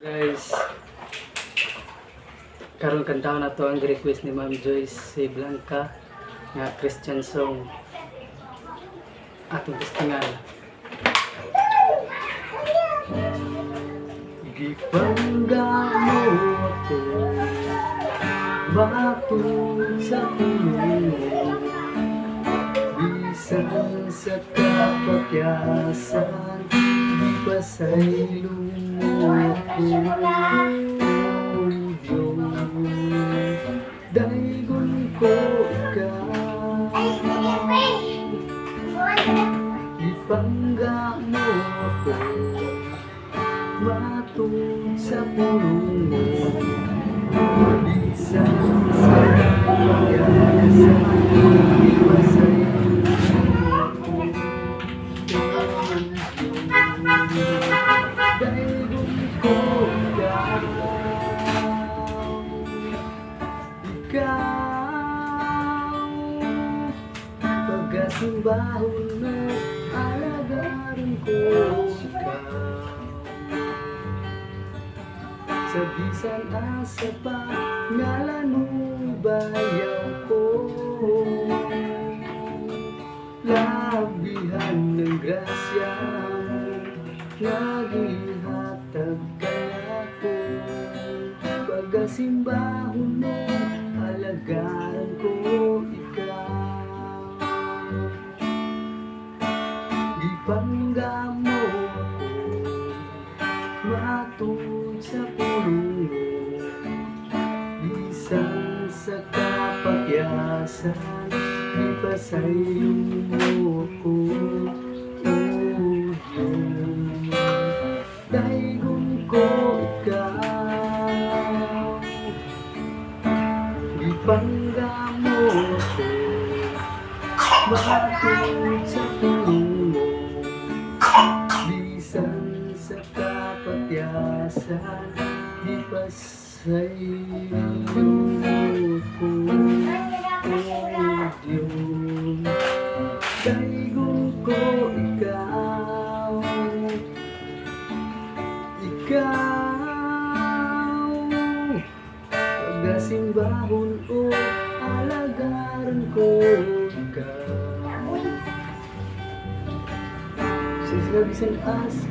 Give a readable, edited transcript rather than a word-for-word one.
Guys, karon kantaon na to ang request ni Ma'am Joyce si Blanca nga Christian song. Atong testingan. Gipangga mo ako matod sa puno, bisan sa kapakyasan, di pa sa'yo mo ako. Oh Diyos, daigon ko ikaw, ipangga mo ako matod sa puno mo, bisan sa kapakyasan, di pa sa'yo mo ako. Daigon ko ikaw, pagkasimbahon mo, alagaran ko ikaw. Sa bisan asa pa, ngalan mo bayaw ko, labihan ng grasya mo, nagihatag ka ako. Pagkasimbahon mo, alagaan ko ikaw. Ipangga mo ako matod sa puno, bisan sa kapakyasan, di pa sa'yo mo ako. Oh Diyos, daigon ko ikaw, ipangga mo ako matod sa puno, bisan sa kapakyasan, di pa sa'yo ko. Oh Diyos, daigon ko ikaw, pagkasimbahon o alagaran ko ikaw. Sa bisan as